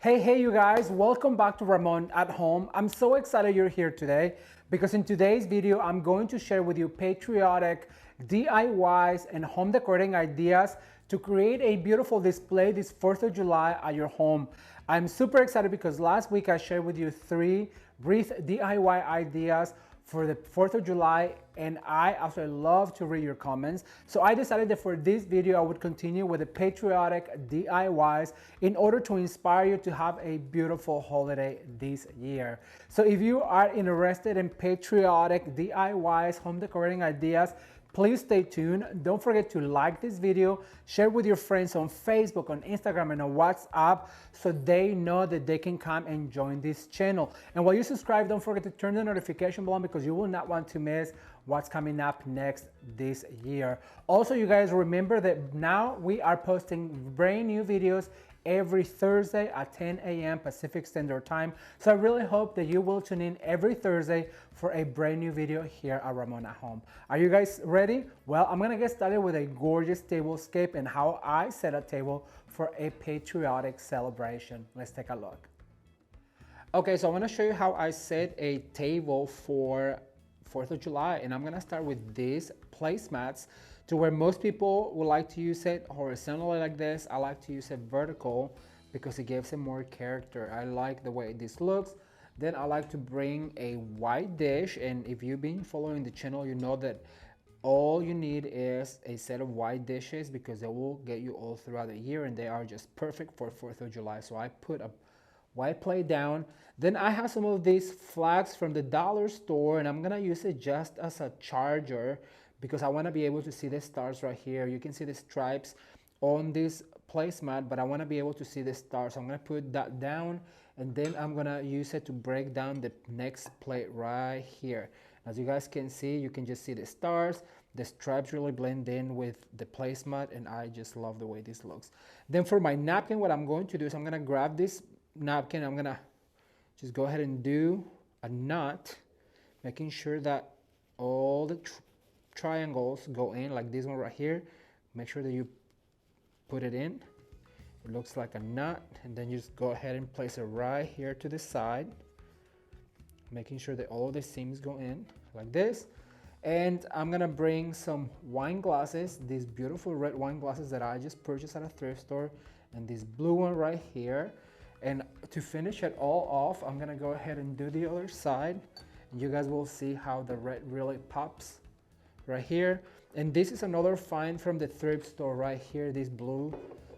Hey you guys, welcome back to Ramon at Home. I'm so excited you're here today because in today's video, I'm going to share with you patriotic DIYs and home decorating ideas to create a beautiful display this 4th of July at your home. I'm super excited because last week I shared with you 3 Wreath DIY ideas for the 4th of July, and I absolutely love to read your comments. So I decided that for this video, I would continue with the patriotic DIYs in order to inspire you to have a beautiful holiday this year. So if you are interested in patriotic DIYs, home decorating ideas, please stay tuned. Don't forget to like this video, share with your friends on Facebook, on Instagram, and on WhatsApp so they know that they can come and join this channel. And while you subscribe, don't forget to turn the notification bell on because you will not want to miss what's coming up next this year. Also, you guys remember that now we are posting brand new videos every Thursday at 10 a.m. Pacific Standard Time. So I really hope that you will tune in every Thursday for a brand new video here at Ramon at Home. Are you guys ready? Well, I'm gonna get started with a gorgeous tablescape and how I set a table for a patriotic celebration. Let's take a look. Okay, so I'm gonna show you how I set a table for 4th of July, and I'm gonna start with these placemats to where most people would like to use it horizontally like this. I like to use it vertical because it gives it more character. I like the way this looks. Then I like to bring a white dish, and if you've been following the channel, you know that all you need is a set of white dishes because they will get you all throughout the year and they are just perfect for 4th of July. So I put a white plate down. Then I have some of these flags from the dollar store, and I'm gonna use it just as a charger because I wanna be able to see the stars right here. You can see the stripes on this placemat, but I wanna be able to see the stars. So I'm gonna put that down, and then I'm gonna use it to break down the next plate right here. As you guys can see, you can just see the stars. The stripes really blend in with the placemat, and I just love the way this looks. Then for my napkin, what I'm going to do is I'm gonna grab this napkin. I'm gonna just go ahead and do a knot, making sure that all the triangles go in, like this one right here. Make sure that you put it in. It looks like a knot, and then you just go ahead and place it right here to the side, making sure that all the seams go in like this. And I'm gonna bring some wine glasses, these beautiful red wine glasses that I just purchased at a thrift store, and this blue one right here. And to finish it all off, I'm gonna go ahead and do the other side. And you guys will see how the red really pops right here. And this is another find from the thrift store right here, these blue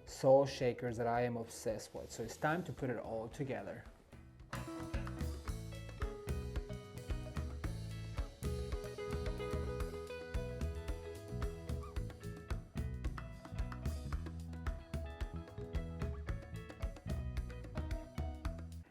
salt shakers that I am obsessed with. So it's time to put it all together.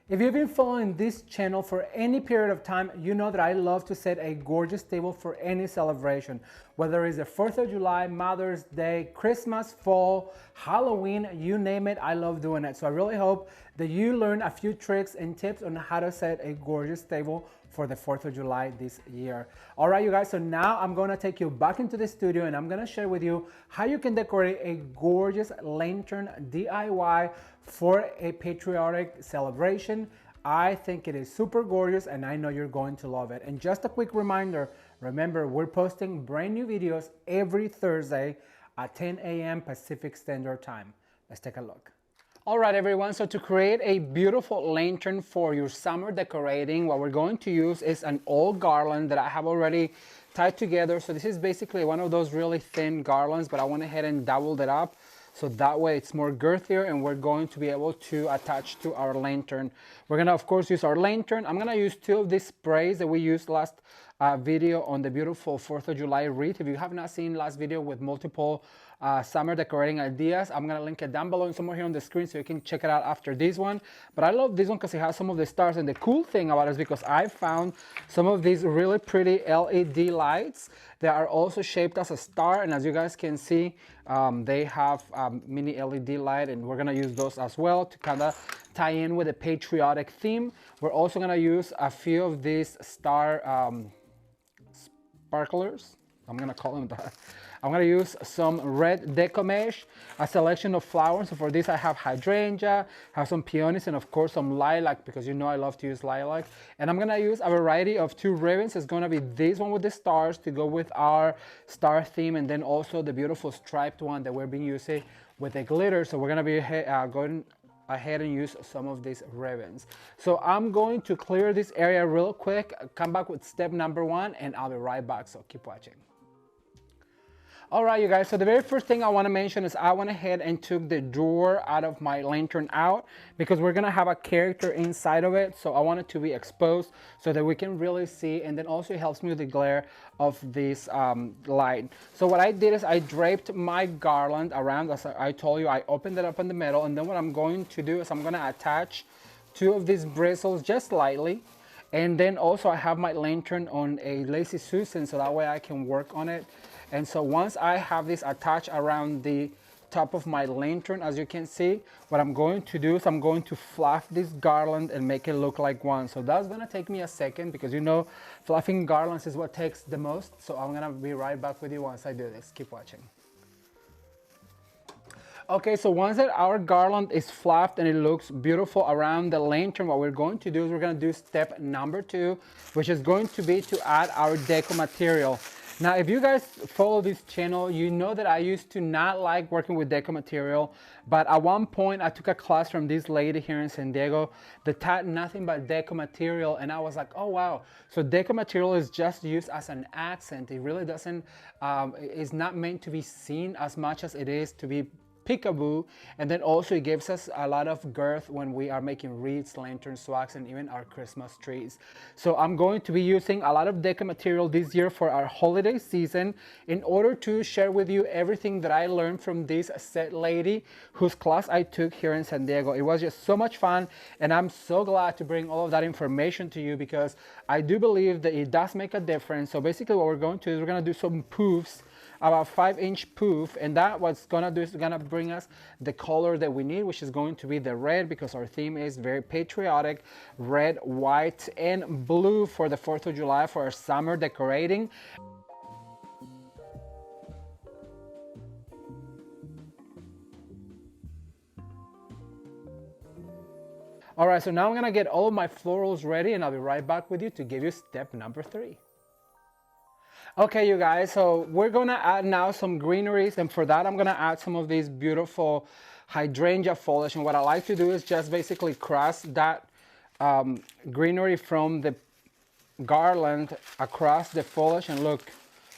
If you've been following this channel for any period of time, you know that I love to set a gorgeous table for any celebration. Whether it's the 4th of July, Mother's Day, Christmas, fall, Halloween, you name it, I love doing it. So I really hope that you learn a few tricks and tips on how to set a gorgeous table for the 4th of July this year. All right, you guys, so now I'm gonna take you back into the studio and I'm gonna share with you how you can decorate a gorgeous lantern DIY for a patriotic celebration. I think it is super gorgeous and I know you're going to love it. And just a quick reminder, remember, we're posting brand new videos every Thursday at 10 a.m. Pacific Standard Time. Let's take a look. All right, everyone, so to create a beautiful lantern for your summer decorating, what we're going to use is an old garland that I have already tied together. So this is basically one of those really thin garlands, but I went ahead and doubled it up. So that way it's more girthier and we're going to be able to attach to our lantern. We're gonna, of course, use our lantern. I'm gonna use 2 of these sprays that we used last video on the beautiful 4th of July wreath. If you have not seen last video with multiple summer decorating ideas, I'm gonna link it down below and somewhere here on the screen so you can check it out after this one. But I love this one because it has some of the stars, and the cool thing about it is because I found some of these really pretty LED lights that are also shaped as a star, and as you guys can see, they have mini LED light, and we're gonna use those as well to kind of tie in with the patriotic theme. We're also gonna use a few of these star sparklers. I'm gonna call them that. I'm gonna use some red Deco mesh, a selection of flowers. So for this I have hydrangea, have some peonies, and of course some lilac, because you know I love to use lilac. And I'm gonna use a variety of 2 ribbons. It's gonna be this one with the stars to go with our star theme, and then also the beautiful striped one that we're being using with the glitter. So we're gonna be going ahead and use some of these ribbons. So I'm going to clear this area real quick, come back with step number 1, and I'll be right back, so keep watching. All right, you guys, so the very first thing I want to mention is I went ahead and took the door out of my lantern out, because we're going to have a character inside of it. So I want it to be exposed so that we can really see, and then also it helps me with the glare of this light. So what I did is I draped my garland around, as I told you, I opened it up in the middle, and then what I'm going to do is I'm going to attach 2 of these bristles just lightly. And then also I have my lantern on a Lazy Susan, so that way I can work on it. And so once I have this attached around the top of my lantern, as you can see, what I'm going to do is I'm going to fluff this garland and make it look like one. So that's gonna take me a second, because you know fluffing garlands is what takes the most. So I'm gonna be right back with you once I do this. Keep watching. Okay, so once that our garland is fluffed and it looks beautiful around the lantern, what we're going to do is we're going to do step number 2, which is going to be to add our deco material. Now, if you guys follow this channel, you know that I used to not like working with deco material, but at one point I took a class from this lady here in San Diego that taught nothing but deco material, and I was like, oh wow, so deco material is just used as an accent. It really doesn't, is not meant to be seen as much as it is to be peekaboo, and then also it gives us a lot of girth when we are making wreaths, lanterns, swags, and even our Christmas trees. So I'm going to be using a lot of deco material this year for our holiday season in order to share with you everything that I learned from this set lady whose class I took here in San Diego. It was just so much fun, and I'm so glad to bring all of that information to you, because I do believe that it does make a difference. So basically what we're going to do is we're going to do some poofs, about 5-inch poof, and that what's gonna do is gonna bring us the color that we need, which is going to be the red, because our theme is very patriotic: red, white, and blue for the 4th of July for our summer decorating. All right, so now I'm gonna get all of my florals ready, and I'll be right back with you to give you step number 3. Okay, you guys, so we're gonna add now some greeneries, and for that I'm gonna add some of these beautiful hydrangea foliage. And what I like to do is just basically cross that greenery from the garland across the foliage, and look,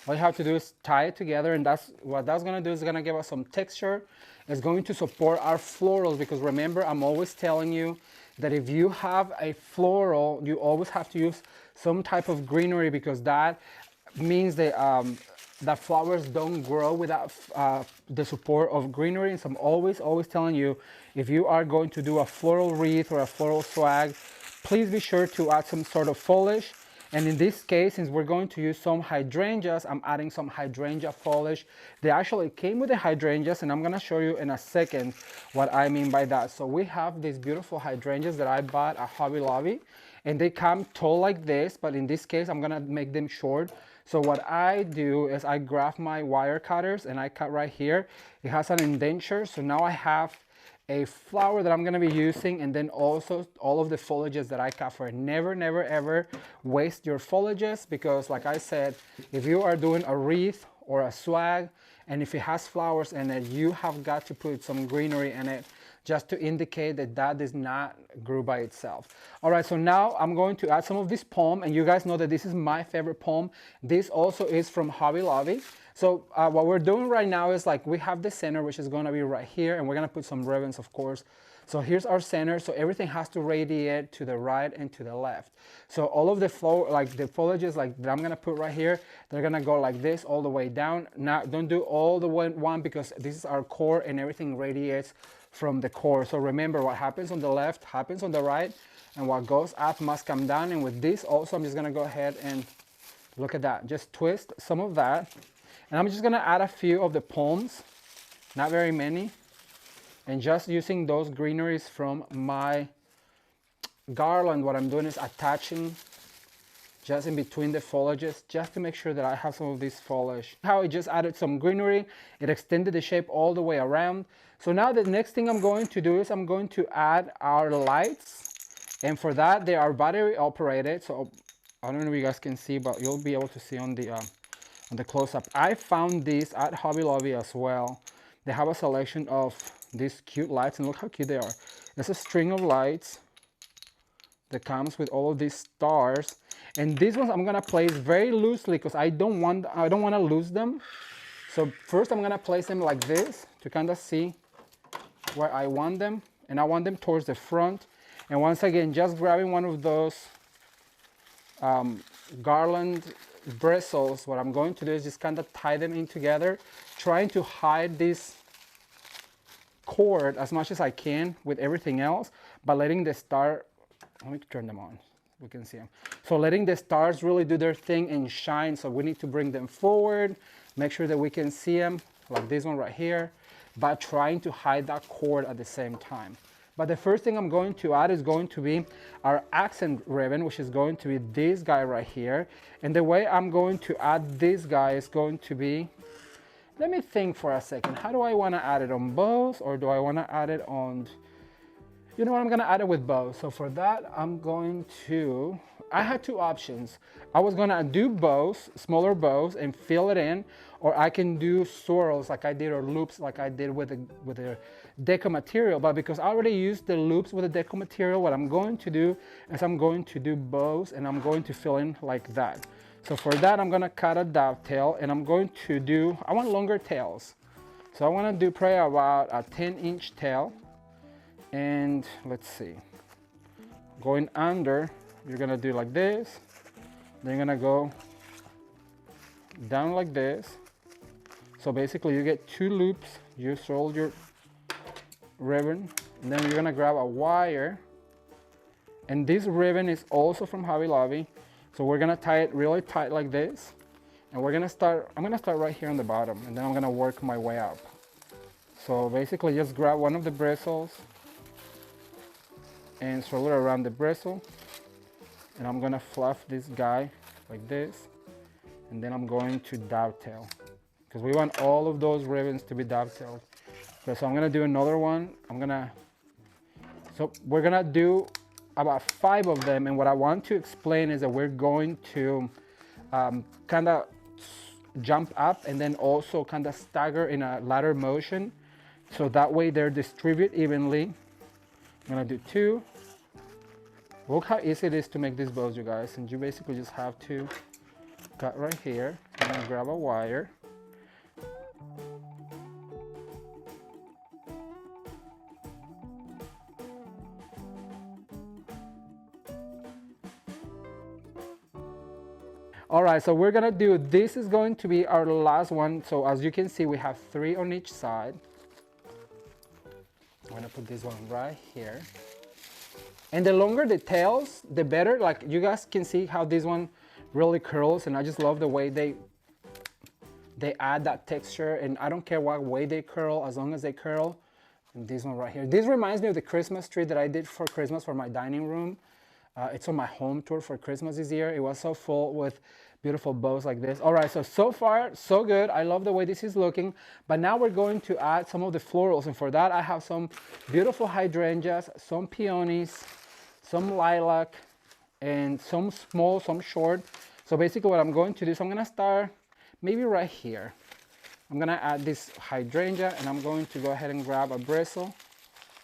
all you have to do is tie it together, and that's what that's gonna do, is gonna give us some texture. It's going to support our florals, because remember, I'm always telling you that if you have a floral, you always have to use some type of greenery, because that means that that flowers don't grow without the support of greenery. And so I'm always telling you, if you are going to do a floral wreath or a floral swag, please be sure to add some sort of foliage. And in this case, since we're going to use some hydrangeas, I'm adding some hydrangea foliage. They actually came with the hydrangeas, and I'm gonna show you in a second what I mean by that. So we have these beautiful hydrangeas that I bought at Hobby Lobby, and they come tall like this, but in this case, I'm gonna make them short. So what I do is I grab my wire cutters and I cut right here. It has an indenture, so now I have a flower that I'm gonna be using, and then also all of the foliages that I cut for it. Never, never, ever waste your foliages, because like I said, if you are doing a wreath or a swag, and if it has flowers in it, you have got to put some greenery in it, just to indicate that that does not grow by itself. All right, so now I'm going to add some of this palm, and you guys know that this is my favorite palm. This also is from Hobby Lobby. So what we're doing right now is, like, we have the center, which is gonna be right here, and we're gonna put some ribbons, of course. So here's our center, so everything has to radiate to the right and to the left. So all of the the foliages like that I'm gonna put right here, they're gonna go like this all the way down. Now, don't do all the one, because this is our core and everything radiates from the core. So remember, what happens on the left happens on the right, and what goes up must come down. And with this also, I'm just gonna go ahead and look at that, just twist some of that, and I'm just gonna add a few of the palms, not very many, and just using those greeneries from my garland. What I'm doing is attaching just in between the foliages, just to make sure that I have some of this foliage. How I just added some greenery, it extended the shape all the way around. So now the next thing I'm going to do is I'm going to add our lights. And for that, they are battery operated. So I don't know if you guys can see, but you'll be able to see on the close-up. I found these at Hobby Lobby as well. They have a selection of these cute lights, and look how cute they are. It's a string of lights that comes with all of these stars, and these ones I'm gonna place very loosely because I don't want to lose them. So first I'm gonna place them like this to kind of see where I want them, and I want them towards the front. And once again, just grabbing one of those garland bristles, what I'm going to do is just kind of tie them in together, trying to hide this cord as much as I can with everything else, but letting the star, let me turn them on, we can see them. So letting the stars really do their thing and shine. So we need to bring them forward, make sure that we can see them, like this one right here, but trying to hide that cord at the same time. But the first thing I'm going to add is going to be our accent ribbon, which is going to be this guy right here. And the way I'm going to add this guy is going to be, let me think for a second. How do I want to add it on both, or do I want to add it on, you know what, I'm going to add it with both. So for that, I'm going to, I had two options. I was going to do bows, smaller bows, and fill it in, or I can do swirls like I did, or loops like I did with the deco material. But because I already used the loops with the deco material, what I'm going to do is I'm going to do bows, and I'm going to fill in like that. So for that, I'm gonna cut a dovetail, and I'm going to do, I want longer tails. So I wanna do probably about a 10-inch tail. And let's see, going under, you're gonna do like this. Then you're gonna go down like this. So basically you get two loops, you swirl your ribbon, and then you're gonna grab a wire. And this ribbon is also from Hobby Lobby. So we're gonna tie it really tight like this. And we're gonna start, I'm gonna start right here on the bottom, and then I'm gonna work my way up. So basically just grab one of the bristles and swirl it around the bristle. And I'm gonna fluff this guy like this. And then I'm going to dovetail, because we want all of those ribbons to be dovetailed. Okay, so I'm gonna do another one. So we're gonna do about 5 of them, and what I want to explain is that we're going to kind of jump up and then also kind of stagger in a ladder motion, so that way they're distributed evenly. I'm gonna do 2. Look how easy it is to make these bows, you guys, and you basically just have to cut right here and then grab a wire. All right, so we're gonna do, this is going to be our last one. So as you can see, we have 3 on each side. I'm gonna put this one right here. And the longer the tails, the better. Like you guys can see how this one really curls, and I just love the way they add that texture, and I don't care what way they curl, as long as they curl. And this one right here, this reminds me of the Christmas tree that I did for Christmas for my dining room. It's on my home tour for Christmas this year. It was so full with beautiful bows like this. All right, so far, so good. I love the way this is looking. But now we're going to add some of the florals. And for that, I have some beautiful hydrangeas, some peonies, some lilac, and some small, some short. So basically what I'm going to do is I'm going to start maybe right here. I'm going to add this hydrangea, and I'm going to go ahead and grab a bristle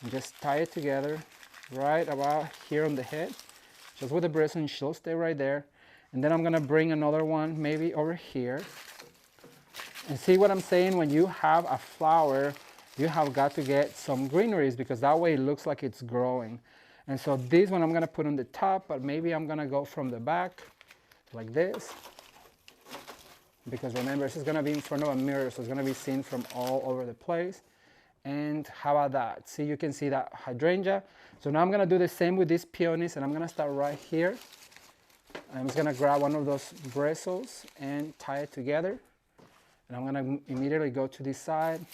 and just tie it together right about here on the head. Just with the bristle, and she'll stay right there. And then I'm gonna bring another one maybe over here. And see what I'm saying? When you have a flower, you have got to get some greeneries, because that way it looks like it's growing. And so this one I'm gonna put on the top, but maybe I'm gonna go from the back like this. Because remember, this is gonna be in front of a mirror, so it's gonna be seen from all over the place. And how about that? See, you can see that hydrangea. So now I'm gonna do the same with these peonies, and I'm gonna start right here. I'm just gonna grab one of those bristles and tie it together. And I'm gonna immediately go to this side.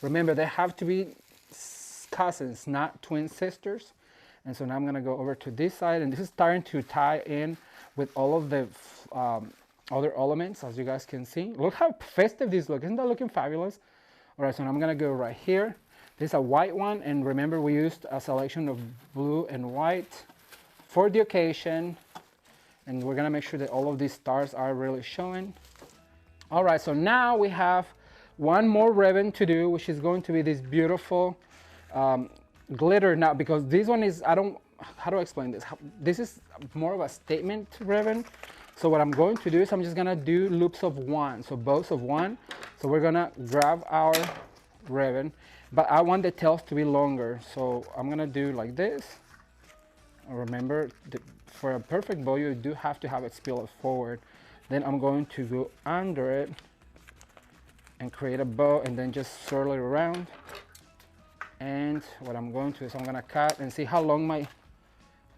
Remember, they have to be cousins, not twin sisters. And so now I'm gonna go over to this side, and this is starting to tie in with all of the other elements, as you guys can see. Look how festive this looks. Isn't that looking fabulous? All right, so now I'm gonna go right here. This is a white one, and remember we used a selection of blue and white for the occasion. And we're gonna make sure that all of these stars are really showing. All right, so now we have one more ribbon to do, which is going to be this beautiful glitter. Now, because this one is, how do I explain this? This is more of a statement ribbon. So what I'm going to do is I'm just gonna do loops of one, so bows of one. So we're gonna grab our ribbon, but I want the tails to be longer. So I'm gonna do like this. Remember, for a perfect bow, you do have to have it spill forward. Then I'm going to go under it and create a bow, and then just swirl it around. And what I'm going to do is I'm gonna cut and see how long my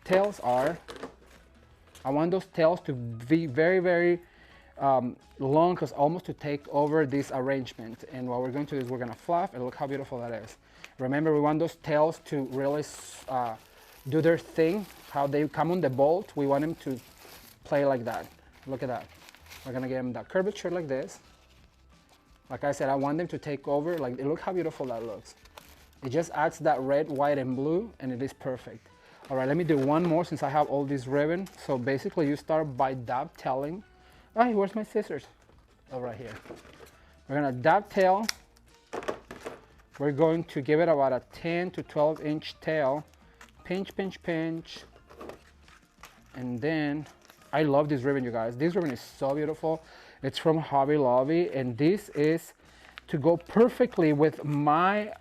tails are. I want those tails to be very, very long, because almost to take over this arrangement. And what we're going to do is we're gonna fluff, and look how beautiful that is. Remember, we want those tails to really do their thing, how they come on the bolt. We want them to play like that. Look at that. We're gonna give them that curvature like this. Like I said, I want them to take over. Like, look how beautiful that looks. It just adds that red, white, and blue, and it is perfect. All right, let me do one more since I have all this ribbon. So basically you start by dovetailing. Oh, where's my scissors? Oh, right here. We're gonna dovetail. We're going to give it about a 10 to 12 inch tail. Pinch, pinch, pinch. And then, I love this ribbon, you guys. This ribbon is so beautiful. It's from Hobby Lobby, and this is to go perfectly with my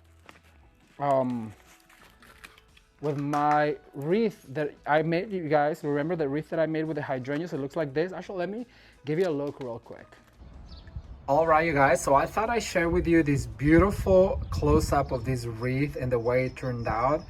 wreath that I made. You guys remember the wreath that I made with the hydrangeas? It looks like this. Actually, let me give you a look real quick. All right, you guys, so I thought I'd share with you this beautiful close-up of this wreath and the way it turned out.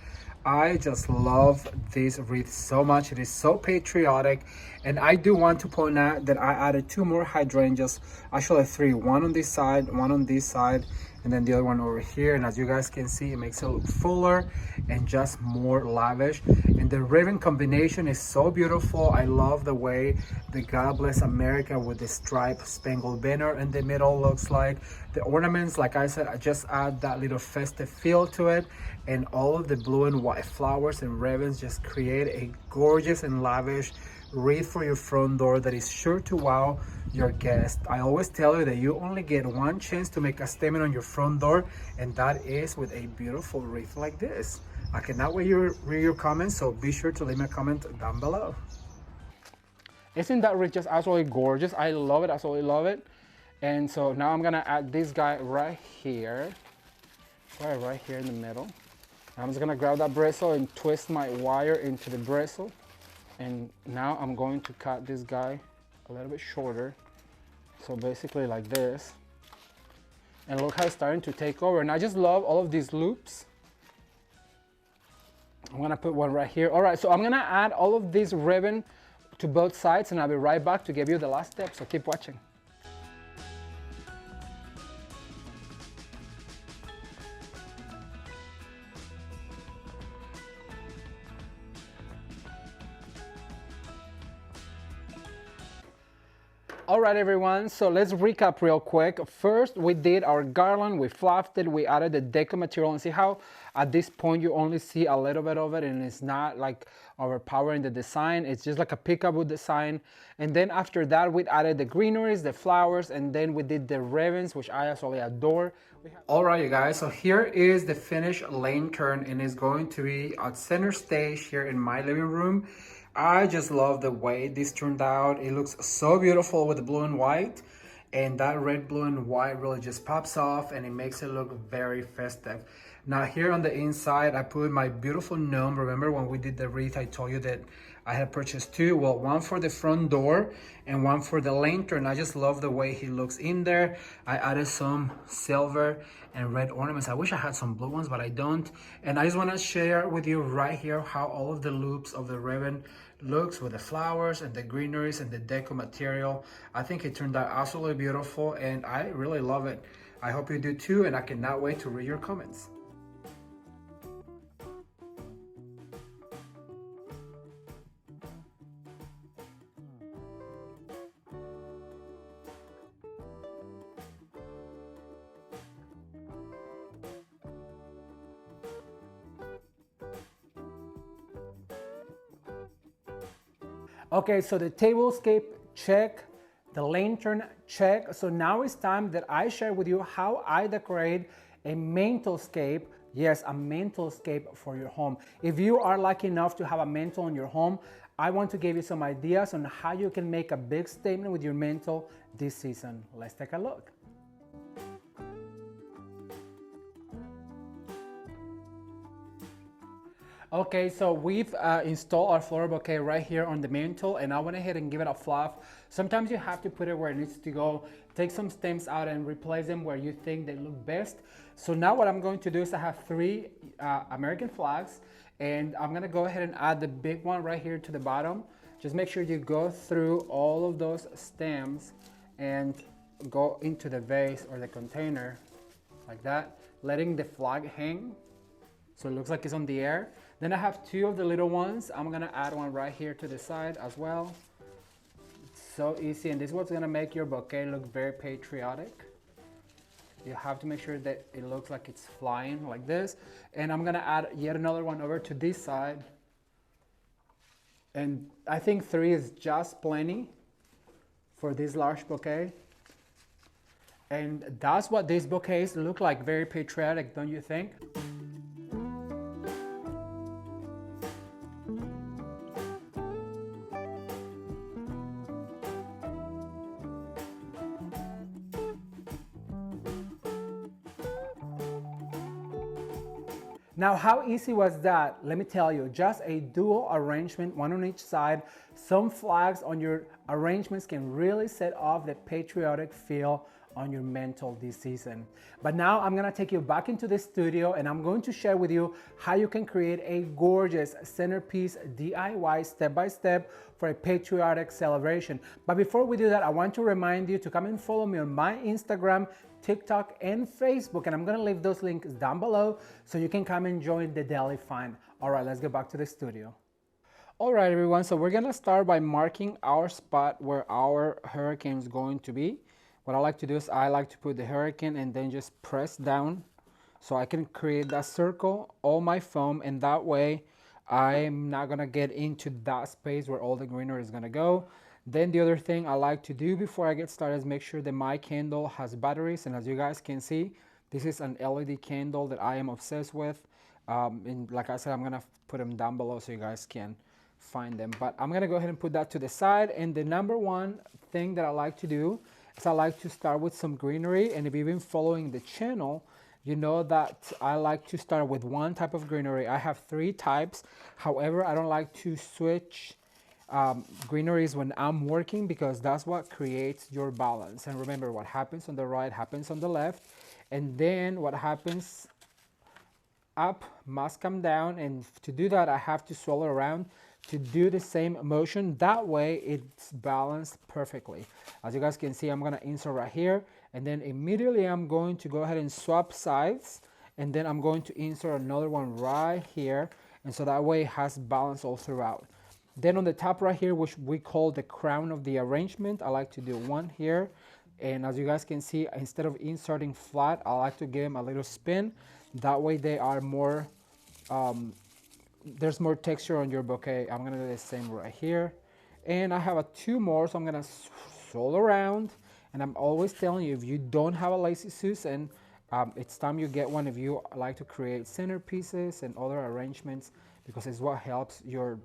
I just love this wreath so much. It is so patriotic, and I do want to point out that I added 2 more hydrangeas, actually 3, one on this side, one on this side, and then the other one over here. And as you guys can see, it makes it look fuller and just more lavish. And the ribbon combination is so beautiful. I love the way the God Bless America with the striped spangled banner in the middle looks like. The ornaments, like I said, I just add that little festive feel to it, and all of the blue and white flowers and ribbons just create a gorgeous and lavish wreath for your front door that is sure to wow your guests. I always tell you that you only get one chance to make a statement on your front door, and that is with a beautiful wreath like this. I cannot wait to read your comments, so be sure to leave me a comment down below. Isn't that wreath just absolutely gorgeous? I love it, absolutely love it. And so now I'm gonna add this guy right here, right here in the middle. I'm just gonna grab that bristle and twist my wire into the bristle. And now I'm going to cut this guy a little bit shorter. So basically like this. And look how it's starting to take over. And I just love all of these loops. I'm gonna put one right here. All right, so I'm gonna add all of this ribbon to both sides, and I'll be right back to give you the last step, so keep watching. All right, everyone, so let's recap real quick. First, we did our garland, we fluffed it, we added the deco material, and see how at this point you only see a little bit of it, and it's not like overpowering the design. It's just like a peekaboo design. And then after that, we added the greeneries, the flowers, and then we did the ribbons, which I absolutely adore. All right, you guys, so here is the finished lantern, and it's going to be at center stage here in my living room. I just love the way this turned out. It looks so beautiful with the blue and white, and that red, blue, and white really just pops off, and it makes it look very festive. Now here on the inside, I put my beautiful gnome. Remember when we did the wreath, I told you that I had purchased 2. Well, one for the front door and one for the lantern. I just love the way he looks in there. I added some silver and red ornaments. I wish I had some blue ones, but I don't. And I just want to share with you right here how all of the loops of the ribbon looks with the flowers and the greeneries and the deco material. I think it turned out absolutely beautiful, and I really love it. I hope you do too, and I cannot wait to read your comments. Okay, so the tablescape, check. The lantern, check. So now it's time that I share with you how I decorate a mantlescape. Yes, a mantlescape for your home. If you are lucky enough to have a mantle in your home, I want to give you some ideas on how you can make a big statement with your mantle this season. Let's take a look. Okay, so we've installed our floral bouquet right here on the mantle, and I went ahead and give it a fluff. Sometimes you have to put it where it needs to go. Take some stems out and replace them where you think they look best. So now what I'm going to do is I have three American flags, and I'm gonna go ahead and add the big one right here to the bottom. Just make sure you go through all of those stems and go into the vase or the container like that, letting the flag hang so it looks like it's on the air. Then I have two of the little ones. I'm gonna add one right here to the side as well. It's so easy, and this is what's gonna make your bouquet look very patriotic. You have to make sure that it looks like it's flying like this. And I'm gonna add yet another one over to this side. And I think three is just plenty for this large bouquet. And that's what these bouquets look like, very patriotic, don't you think? Now, how easy was that? Let me tell you, just a dual arrangement, one on each side. Some flags on your arrangements can really set off the patriotic feel on your mantle this season. But now I'm gonna take you back into the studio, and I'm going to share with you how you can create a gorgeous centerpiece DIY step-by-step for a patriotic celebration. But before we do that, I want to remind you to come and follow me on my Instagram, TikTok, and Facebook, and I'm gonna leave those links down below so you can come and join the daily fun. All right, let's get back to the studio. All right, everyone, so we're gonna start by marking our spot where our hurricane is going to be. What I like to do is I like to put the hurricane and then just press down so I can create that circle, all my foam, and that way I'm not gonna get into that space where all the greenery is gonna go. Then the other thing I like to do before I get started is make sure that my candle has batteries, and as you guys can see, this is an LED candle that I am obsessed with. And like I said, I'm gonna put them down below so you guys can find them. But I'm gonna go ahead and put that to the side, and the number one thing that I like to do is I like to start with some greenery, and if you've been following the channel, you know that I like to start with one type of greenery. I have three types. However, I don't like to switch greeneries when I'm working, because that's what creates your balance. And remember, what happens on the right happens on the left, and then what happens up must come down, and to do that I have to swirl around to do the same motion. That way it's balanced perfectly. As you guys can see, I'm gonna insert right here, and then immediately I'm going to go ahead and swap sides, and then I'm going to insert another one right here, and so that way it has balance all throughout. Then on the top right here, which we call the crown of the arrangement, I like to do one here. And as you guys can see, instead of inserting flat, I like to give them a little spin. That way they are more, there's more texture on your bouquet. I'm gonna do the same right here. And I have two more, so I'm gonna swirl around. And I'm always telling you, if you don't have a Lazy Susan, it's time you get one if you like to create centerpieces and other arrangements, because it's what helps your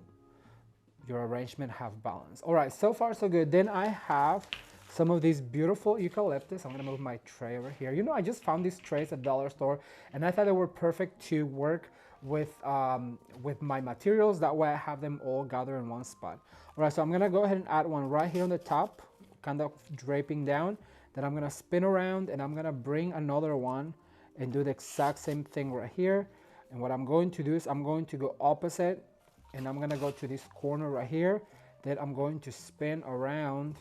arrangement have balance. All right, so far so good. Then I have some of these beautiful eucalyptus. I'm gonna move my tray over here. You know, I just found these trays at dollar store, and I thought they were perfect to work with my materials. That way I have them all gathered in one spot. All right, so I'm gonna go ahead and add one right here on the top, kind of draping down. Then I'm gonna spin around, and I'm gonna bring another one and do the exact same thing right here. And what I'm going to do is I'm going to go opposite, and I'm gonna go to this corner right here. Then I'm going to spin around,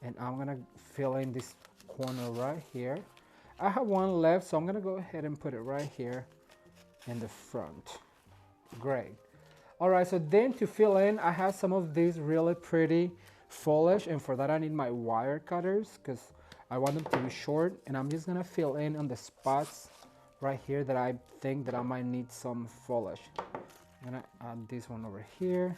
and I'm gonna fill in this corner right here. I have one left, so I'm gonna go ahead and put it right here in the front. Great. All right, so then to fill in, I have some of these really pretty foliage, and for that I need my wire cutters because I want them to be short, and I'm just gonna fill in on the spots right here that I think that I might need some foliage. I'm gonna add this one over here,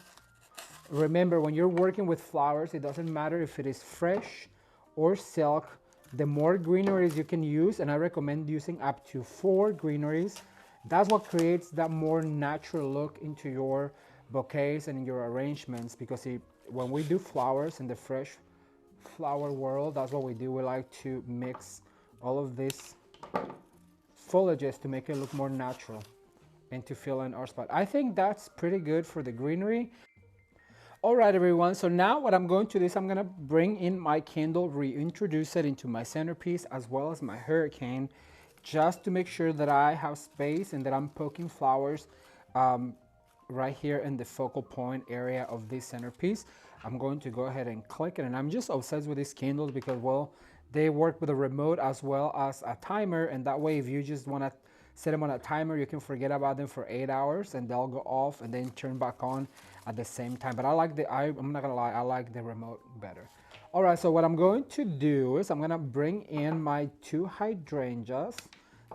Remember, when you're working with flowers, it doesn't matter if it is fresh or silk. The more greeneries you can use, and I recommend using up to 4 greeneries, that's what creates that more natural look into your bouquets and in your arrangements. Because when we do flowers in the fresh flower world, that's what we do. We like to mix all of these foliages to make it look more natural and to fill in our spot. I think that's pretty good for the greenery. All right, everyone, so now what I'm going to do is I'm gonna bring in my candle, reintroduce it into my centerpiece as well as my hurricane, just to make sure that I have space and that I'm poking flowers right here in the focal point area of this centerpiece. I'm going to go ahead and click it, and I'm just obsessed with these candles because, well, they work with a remote as well as a timer, and that way if you just want to set them on a timer, you can forget about them for 8 hours and they'll go off and then turn back on at the same time. But I like I'm not gonna lie, I like the remote better. All right, so what I'm going to do is I'm gonna bring in my 2 hydrangeas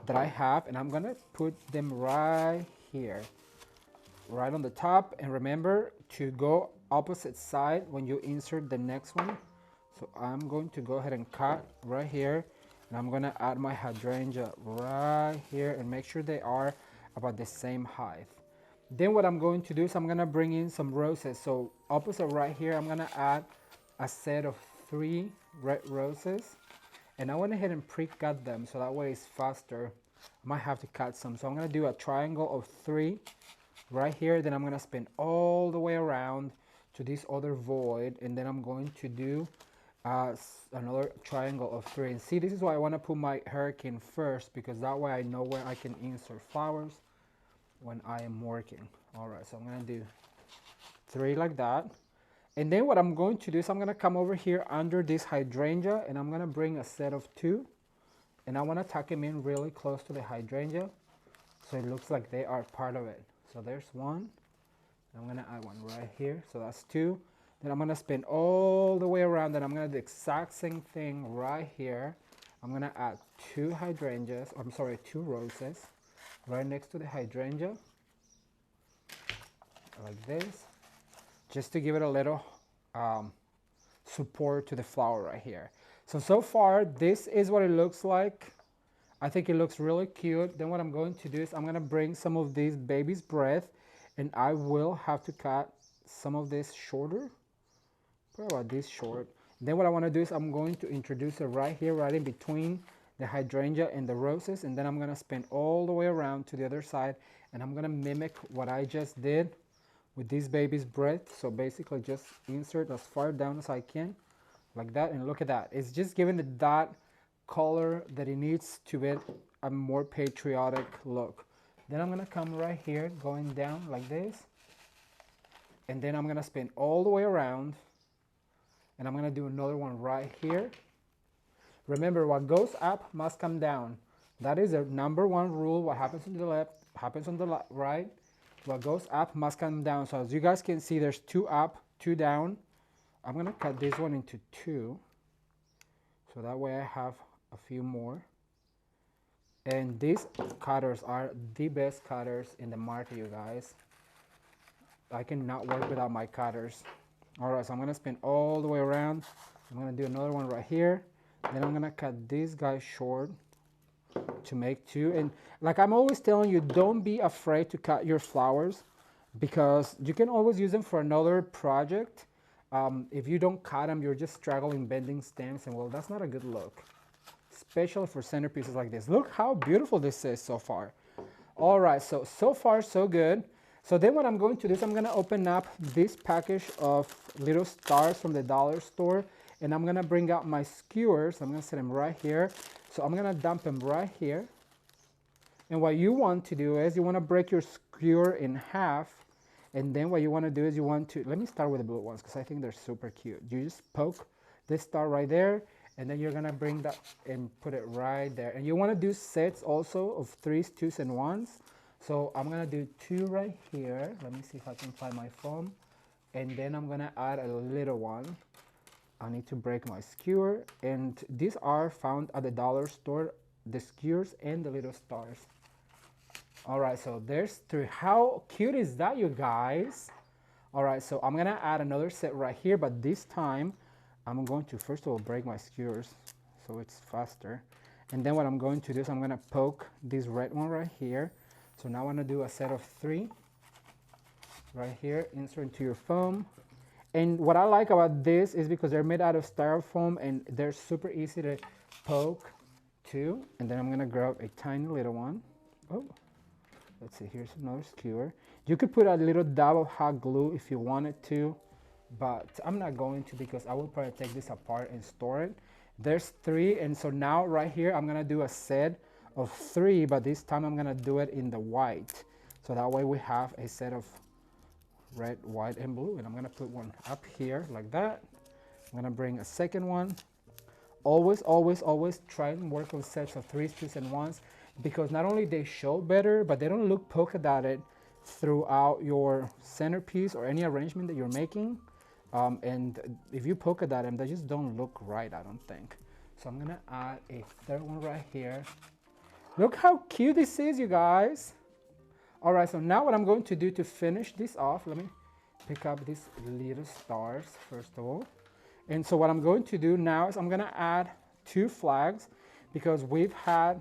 that I have, and I'm gonna put them right here, right on the top. And remember to go opposite side when you insert the next one. So I'm going to go ahead and cut right here, and I'm gonna add my hydrangea right here and make sure they are about the same height. Then what I'm going to do is I'm gonna bring in some roses. So opposite right here, I'm gonna add a set of 3 red roses, and I went ahead and pre-cut them so that way it's faster. I might have to cut some. So I'm gonna do a triangle of 3 right here. Then I'm gonna spin all the way around to this other void, and then I'm going to do another triangle of 3. And see, this is why I want to put my hurricane first, because that way I know where I can insert flowers when I am working. All right, so I'm gonna do 3 like that. And then what I'm going to do is I'm gonna come over here under this hydrangea, and I'm gonna bring a set of 2, and I want to tuck them in really close to the hydrangea so it looks like they are part of it. So there's 1. I'm gonna add 1 right here, so that's 2. Then I'm gonna spin all the way around, and I'm gonna do the exact same thing right here. I'm gonna add 2 hydrangeas, I'm sorry, 2 roses right next to the hydrangea, like this, just to give it a little support to the flower right here. So far, this is what it looks like. I think it looks really cute. Then what I'm going to do is I'm gonna bring some of this baby's breath, and I will have to cut some of this shorter. Probably about this short. Then what I want to do is I'm going to introduce it right here, right in between the hydrangea and the roses, and then I'm going to spin all the way around to the other side, and I'm going to mimic what I just did with this baby's breath. So basically just insert as far down as I can, like that, and look at that. It's just giving it that color that it needs to be a more patriotic look. Then I'm going to come right here, going down like this, and then I'm going to spin all the way around, and I'm gonna do another one right here. Remember, what goes up must come down. That is the #1 rule. What happens on the left happens on the right. What goes up must come down. So as you guys can see, there's 2 up, 2 down. I'm gonna cut this one into 2, so that way I have a few more. And these cutters are the best cutters in the market, you guys. I cannot work without my cutters. All right, so I'm gonna spin all the way around. I'm gonna do another one right here. Then I'm gonna cut this guy short to make 2. And like I'm always telling you, don't be afraid to cut your flowers, because you can always use them for another project. If you don't cut them, you're just struggling bending stems, and well, that's not a good look, especially for centerpieces like this. Look how beautiful this is so far. All right, so far so good. So then what I'm going to do is I'm gonna open up this package of little stars from the dollar store, and I'm gonna bring out my skewers. I'm gonna set them right here. So I'm gonna dump them right here. And what you want to do is you wanna break your skewer in half, and then what you wanna do is you want to, let me start with the blue ones because I think they're super cute. You just poke this star right there, and then you're gonna bring that and put it right there. And you wanna do sets also of 3s, 2s, and 1s. So I'm gonna do 2 right here. Let me see if I can find my foam. And then I'm gonna add a little one. I need to break my skewer. And these are found at the dollar store, the skewers and the little stars. All right, so there's 3. How cute is that, you guys? All right, so I'm gonna add another set right here, but this time I'm going to first of all break my skewers so it's faster. And then what I'm going to do is I'm gonna poke this red one right here. So now I'm gonna do a set of 3 right here, insert into your foam. And what I like about this is because they're made out of styrofoam and they're super easy to poke too. And then I'm gonna grab a tiny little one. Oh, let's see, here's another skewer. You could put a little dab of hot glue if you wanted to, but I'm not going to because I will probably take this apart and store it. There's 3, and so now right here I'm gonna do a set of 3, but this time I'm gonna do it in the white. So that way we have a set of red, white, and blue. And I'm gonna put one up here like that. I'm gonna bring a second one. Always, always, always try and work on sets of 3s, 2s, and 1s because not only they show better, but they don't look polka dotted throughout your centerpiece or any arrangement that you're making. And if you polka dot them, they just don't look right, I don't think. So I'm gonna add a third one right here. Look how cute this is, you guys. All right, so now what I'm going to do to finish this off, let me pick up these little stars first of all. And so what I'm going to do now is I'm gonna add 2 flags because we've had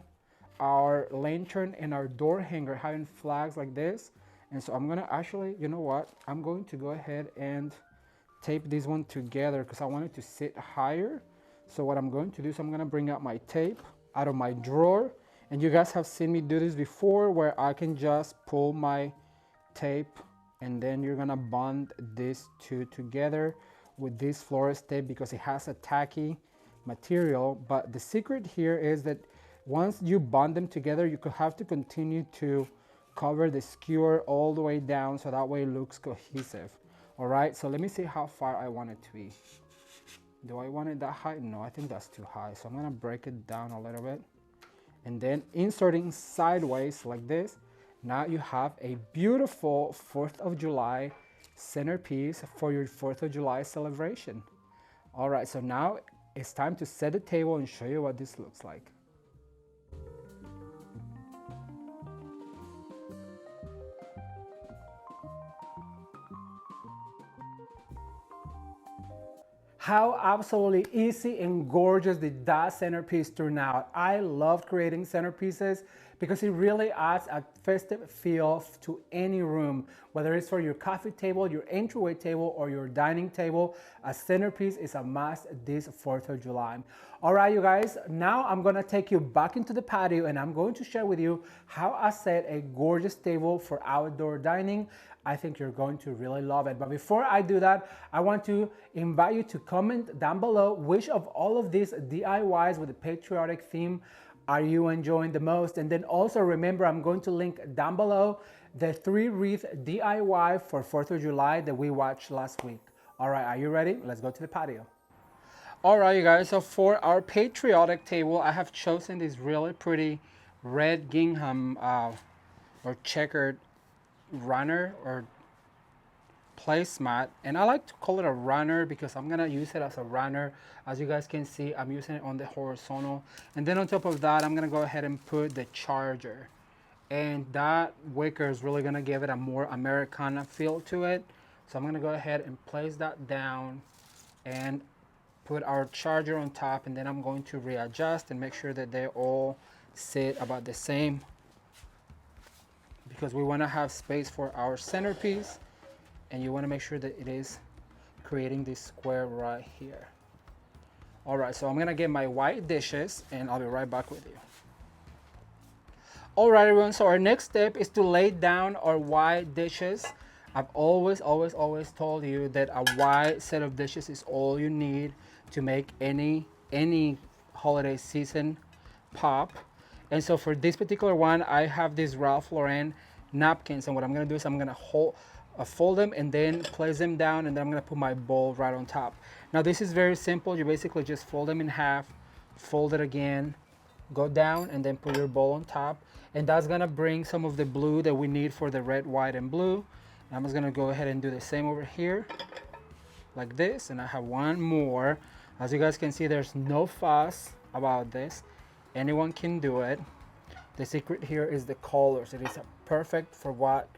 our lantern and our door hanger having flags like this. And so I'm gonna actually, you know what? I'm going to go ahead and tape this one together because I want it to sit higher. So what I'm going to do is I'm gonna bring out my tape out of my drawer. And you guys have seen me do this before where I can just pull my tape and then you're gonna bond these 2 together with this florist tape because it has a tacky material. But the secret here is that once you bond them together, you could have to continue to cover the skewer all the way down so that way it looks cohesive. All right, so let me see how far I want it to be. Do I want it that high? No, I think that's too high. So I'm gonna break it down a little bit and then inserting sideways like this. Now you have a beautiful 4th of July centerpiece for your 4th of July celebration. All right, so now it's time to set the table and show you what this looks like. How absolutely easy and gorgeous did that centerpiece turn out. I love creating centerpieces because it really adds a festive feel to any room, whether it's for your coffee table, your entryway table, or your dining table. A centerpiece is a must this 4th of July. All right, you guys, now I'm gonna take you back into the patio and I'm going to share with you how I set a gorgeous table for outdoor dining. I think you're going to really love it. But before I do that, I want to invite you to comment down below which of all of these DIYs with the patriotic theme are you enjoying the most. And then also remember, I'm going to link down below the 3 wreath DIY for 4th of July that we watched last week. All right, are you ready? Let's go to the patio. All right, you guys, so for our patriotic table, I have chosen this really pretty red gingham or checkered runner or placemat, and I like to call it a runner because I'm gonna use it as a runner. As you guys can see, I'm using it on the horizontal, and then on top of that I'm gonna go ahead and put the charger, and that wicker is really gonna give it a more Americana feel to it. So I'm gonna go ahead and place that down and put our charger on top, and then I'm going to readjust and make sure that they all sit about the same because we want to have space for our centerpiece and you want to make sure that it is creating this square right here. All right, so I'm gonna get my white dishes and I'll be right back with you. All right, everyone, so our next step is to lay down our white dishes. I've always told you that a white set of dishes is all you need to make any holiday season pop. And so for this particular one, I have these Ralph Lauren napkins, and what I'm gonna do is I'm gonna fold them and then place them down, and then I'm gonna put my bowl right on top. Now this is very simple. You basically just fold them in half, fold it again, go down, and then put your bowl on top. And that's gonna bring some of the blue that we need for the red, white, and blue. And I'm just gonna go ahead and do the same over here, like this, and I have one more. As you guys can see, there's no fuss about this. Anyone can do it. The secret here is the colors. It is perfect for what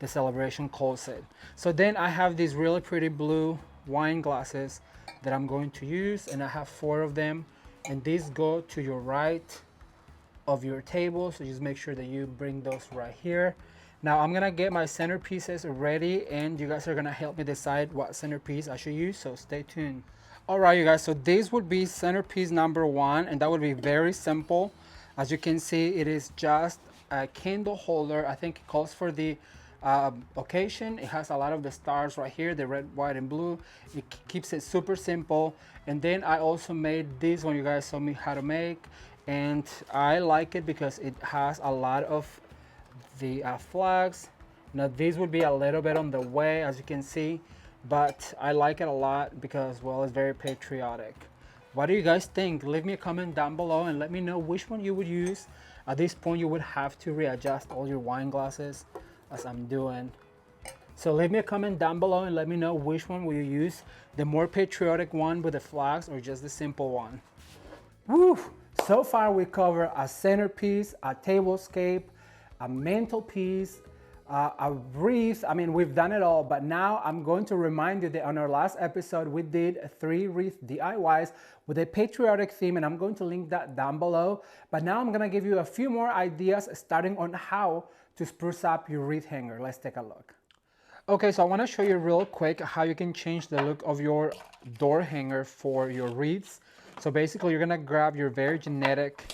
the celebration calls it. So then I have these really pretty blue wine glasses that I'm going to use, and I have 4 of them, and these go to your right of your table, so just make sure that you bring those right here. Now I'm gonna get my centerpieces ready, and you guys are gonna help me decide what centerpiece I should use, so stay tuned. All right, you guys, so this would be centerpiece number 1, and that would be very simple. As you can see, it is just a candle holder. I think it calls for the occasion. It has a lot of the stars right here, the red, white, and blue. It keeps it super simple. And then I also made this one, you guys saw me how to make, and I like it because it has a lot of the flags. Now these would be a little bit on the way, as you can see, but I like it a lot because, well, it's very patriotic. What do you guys think? Leave me a comment down below and let me know which one you would use. At this point, you would have to readjust all your wine glasses as I'm doing. So leave me a comment down below and let me know which one will you use, the more patriotic one with the flags or just the simple one. Woo! So far we covered a centerpiece, a tablescape, a mantelpiece, a wreath. I mean, we've done it all, but now I'm going to remind you that on our last episode, we did 3 wreath DIYs with a patriotic theme, and I'm going to link that down below. But now I'm gonna give you a few more ideas starting on how to spruce up your wreath hanger. Let's take a look. Okay, so I wanna show you real quick how you can change the look of your door hanger for your wreaths. So basically, you're gonna grab your very generic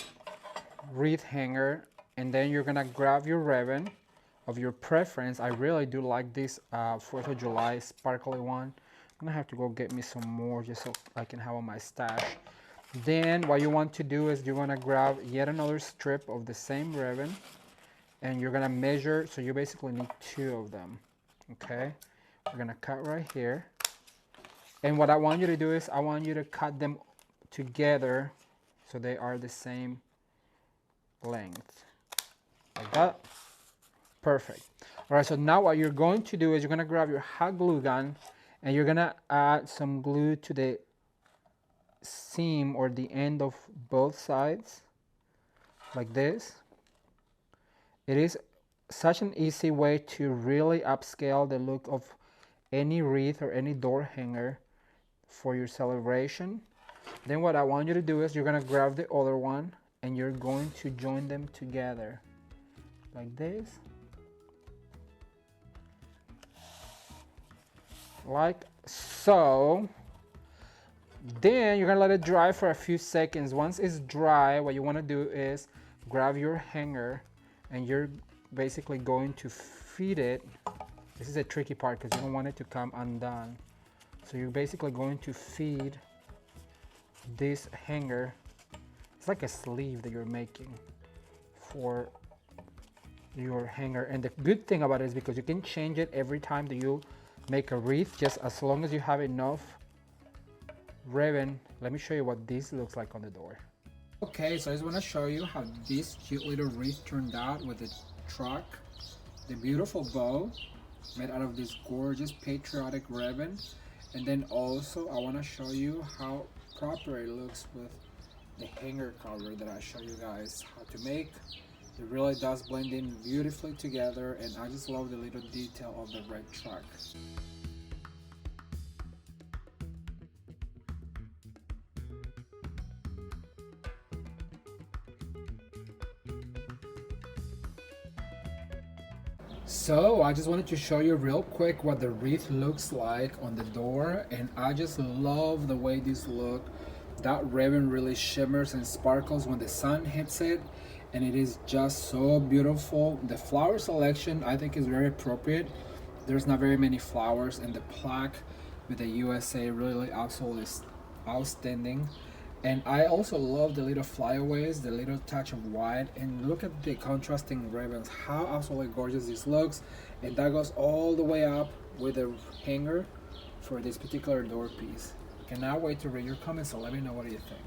wreath hanger, and then you're gonna grab your ribbon of your preference. I really do like this 4th of July sparkly one. I'm gonna have to go get me some more just so I can have on my stash. Then what you want to do is you're gonna grab yet another strip of the same ribbon, and you're gonna measure, so you basically need 2 of them, okay? We're gonna cut right here. And what I want you to do is I want you to cut them together so they are the same length, like that. Perfect. All right, so now what you're going to do is you're gonna grab your hot glue gun and you're gonna add some glue to the seam or the end of both sides, like this. It is such an easy way to really upscale the look of any wreath or any door hanger for your celebration. Then what I want you to do is you're gonna grab the other one and you're going to join them together, like this. Like so. Then you're gonna let it dry for a few seconds. Once it's dry, what you want to do is grab your hanger and you're basically going to feed it. This is a tricky part because you don't want it to come undone. So you're basically going to feed this hanger. It's like a sleeve that you're making for your hanger. And the good thing about it is because you can change it every time that you make a wreath, just as long as you have enough ribbon. Let me show you what this looks like on the door. Okay, so I just want to show you how this cute little wreath turned out with the truck, the beautiful bow made out of this gorgeous patriotic ribbon, and then also I want to show you how proper it looks with the hanger cover that I show you guys how to make. It really does blend in beautifully together, and I just love the little detail of the red truck. So I just wanted to show you real quick what the wreath looks like on the door, and I just love the way this look. That ribbon really shimmers and sparkles when the sun hits it, and it is just so beautiful. The flower selection I think is very appropriate. There's not very many flowers, and the plaque with the USA really absolutely outstanding. And I also love the little flyaways, the little touch of white, and look at the contrasting ribbons, how absolutely gorgeous this looks. And that goes all the way up with a hanger for this particular door piece. Cannot wait to read your comments, so let me know what do you think.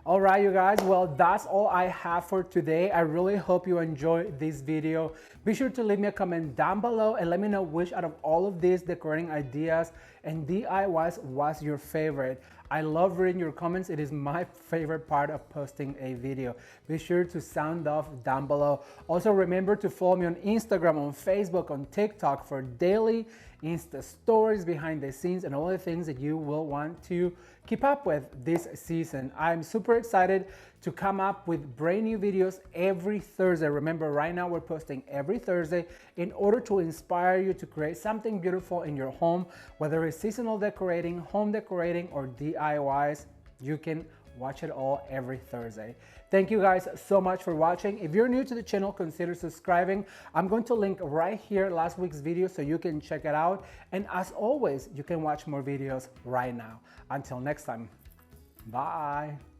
All right, you guys, well, that's all I have for today. I really hope you enjoyed this video. Be sure to leave me a comment down below and let me know which out of all of these decorating ideas and DIYs was your favorite. I love reading your comments. It is my favorite part of posting a video. Be sure to sound off down below. Also, remember to follow me on Instagram, on Facebook, on TikTok for daily Insta stories, behind the scenes, and all the things that you will want to keep up with this season. I'm super excited to come up with brand new videos every Thursday. Remember, right now we're posting every Thursday in order to inspire you to create something beautiful in your home, whether it's seasonal decorating, home decorating, or DIYs. You can watch it all every Thursday. Thank you guys so much for watching. If you're new to the channel, consider subscribing. I'm going to link right here last week's video so you can check it out. And as always, you can watch more videos right now. Until next time, bye.